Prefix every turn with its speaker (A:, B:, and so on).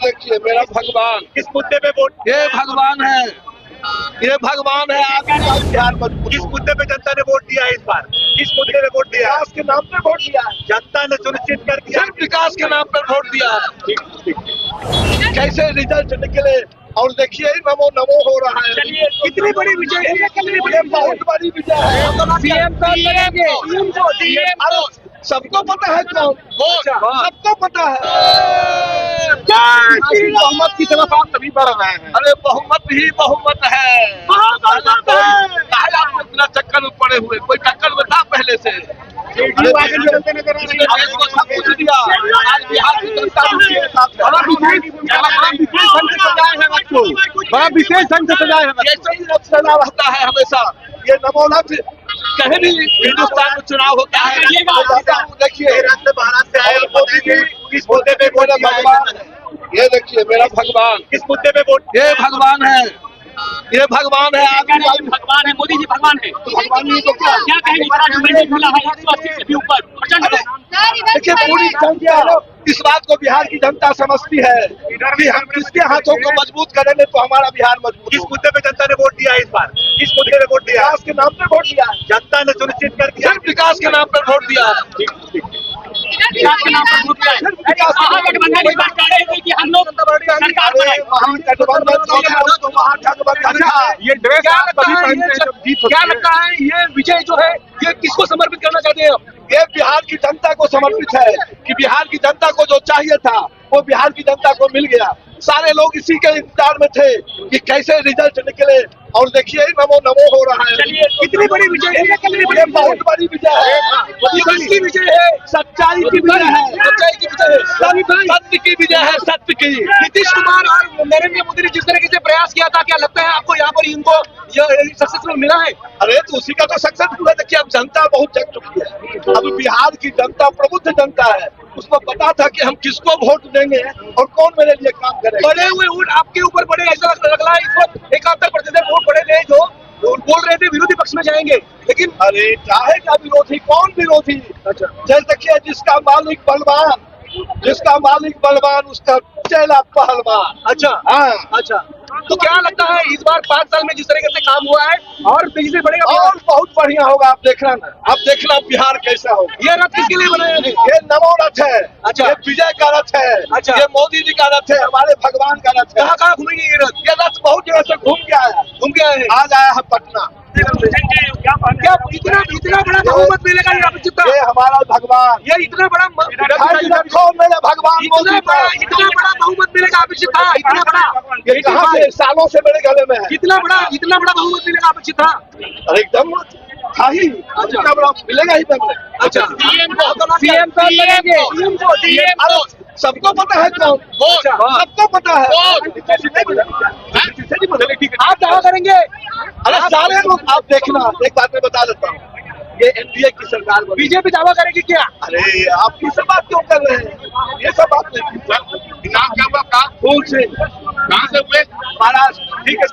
A: देखिए मेरा भगवान,
B: किस मुद्दे पे वोट,
A: ये भगवान है, ये भगवान है। आगे बिहार मजबूत।
B: किस मुद्दे पे जनता ने वोट दिया है इस बार? किस मुद्दे पे वोट दिया है?
A: विकास के नाम पे वोट दिया है।
B: जनता ने सुनिश्चित कर दिया
A: सिर्फ विकास के नाम पर वोट दिया है। कैसे रिजल्ट निकले और देखिए नमो नमो हो रहा है।
B: कितनी बड़ी विजय है, कितनी बड़ी
A: ये बहुत बड़ी विजय है।
C: सीएम कौन बनेंगे?
A: अरे सबको पता है कौन, सबको पता है।
C: बहुमत की तरफ आप तभी बढ़ रहे हैं।
A: अरे बहुमत ही बहुमत है। काहे आप इतना चक्कर में पड़े हुए? कोई चक्कर में था पहले से? इसने देश को सब कुछ दिया। आज बिहार की जनता उसके साथ है।
C: बड़ा विशेष ढंग से सजाए हैं।
A: ऐसे ही रथ सजा रहता है हमेशा। ये नमोलक कहीं भी हिंदुस्तान में चुनाव होता है। देखिए
B: भारत से आए मोदी जी किस मुद्दे पे वोट
A: मेरा
B: दिया है?
A: भगवान है। ये देखिए मेरा भगवान,
B: किस मुद्दे पे वोट,
A: ये भगवान है, ये भगवान है। आगे
D: भगवान है, मोदी जी भगवान है।
A: तो भगवान नहीं तो
D: क्या कहेंगे? मैंडेट मिला है 180 से भी ऊपर प्रचंड।
A: देखिए पूरी जनता इस बात को बिहार की जनता समझती है कि हम किसके हाथों को मजबूत करेंगे तो हमारा बिहार मजबूत
B: किस
A: होगा।
B: मुद्दे पे जनता ने वोट दिया है इस बार? किस मुद्दे पे वोट दिया है?
A: विकास के नाम पे वोट दिया है।
B: जनता ने सुनिश्चित कर दिया
A: सिर्फ विकास के नाम पे वोट दिया है।
D: विकास के नाम पर वोट दिया है।
A: सिर्फ विकास के नाम पे
D: महागठबंधन इस बार चाह रहे थे कि हम लोग सरकार
A: अरे
D: बनाए।
A: महागठबंधन तो महागठबंधन था।
C: ये ड्रेस आप तभी पहनते हैं जब जीत होती
D: क्या
C: है।
D: लगता है ये विजय जो है ये किसको समर्पित करना चाहते हैं आप?
A: ये बिहार की जनता को समर्पित है कि बिहार की जनता को जो चाहिए था वो बिहार की जनता को मिल गया। सारे लोग इसी के इंतजार में थे कि कैसे रिजल्ट निकले और देखिए नमो नमो हो रहा है।
B: कितनी बड़ी विजय है, कितनी बड़ी
A: ये बहुत बड़ी विजय है।
D: ये किसकी विजय है?
A: सच्चाई की विजय है।
D: सच्चाई की विजय है।
A: सत्य की विजय है, सत्य की।
D: नीतीश कुमार और नरेंद्र मोदी ने जिस तरीके से प्रयास किया था, क्या लगता है आपको यहाँ पर इनको सक्सेसफुल मिला है?
A: अरे तो उसी का तो सक्सेसफुल है। देखिए अब जनता बहुत जग चुकी है। अब बिहार की जनता प्रबुद्ध जनता है। उसको पता था कि हम किसको वोट देंगे और कौन मेरे लिए काम करेगा।
D: बड़े हुए वोट आपके ऊपर बड़े, ऐसा लग रहा है इस वक्त 71% वोट पड़े थे जो बोल रहे थे विरोधी पक्ष में जाएंगे, लेकिन
A: अरे चाहेगा विरोधी, कौन विरोधी?
D: अच्छा
A: जैसे देखिए जिसका मालिक बलवान, जिसका मालिक बलवान उसका चेला पहलवान।
D: अच्छा
A: हाँ
D: अच्छा, तो क्या लगता है इस बार 5 साल में जिस तरीके से काम हुआ है और तेजी से बढ़ेगा?
A: और बहुत बढ़िया होगा। आप देखना ना, आप देखना बिहार कैसा होगा।
D: ये रथ किसके लिए बनाया है?
A: ये नमो रथ है।
D: अच्छा।
A: ये विजय का रथ है।
D: अच्छा।
A: ये मोदी जी का रथ है, हमारे भगवान का रथ है।
D: कहाँ कहाँ घूमेंगे ये रथ?
A: ये रथ बहुत जगह से घूम के आया,
D: घूम के आए हैं।
A: आज आया है पटना।
D: क्या इतना बड़ा बहुमत मिलेगा ये अपेक्षित था?
A: ये हमारा भगवान,
D: ये इतना बड़ा
A: ढाई रखो मेरे भगवान मोदी
D: इतना
A: पर।
D: बड़ा बहुमत मिलेगा अपेक्षित था? इतना बड़ा
A: ये कहाँ से सालों से मेरे गले में है।
D: इतना बड़ा बहुमत मिलेगा अपेक्षित था?
A: अरे एकदम था ही। इतना बड़ा मिलेगा ही पहले।
D: अच्छा, सीएम कौन बनेंगे?
A: अरे सबको पता है कौन, सबको पता है।
D: आप दावा करेंगे?
A: अरे सारे लोग आप देखना, एक बात मैं बता देता हूँ, ये एनडीए की सरकार बनी।
D: बीजेपी दावा करेगी क्या?
A: अरे आप ये सब बात क्यों कर रहे हैं? ये सब बात नहीं।
B: नाम क्या हुआ?
A: फूल से
B: कहाँ से हुए?
A: महाराष्ट्र। ठीक है।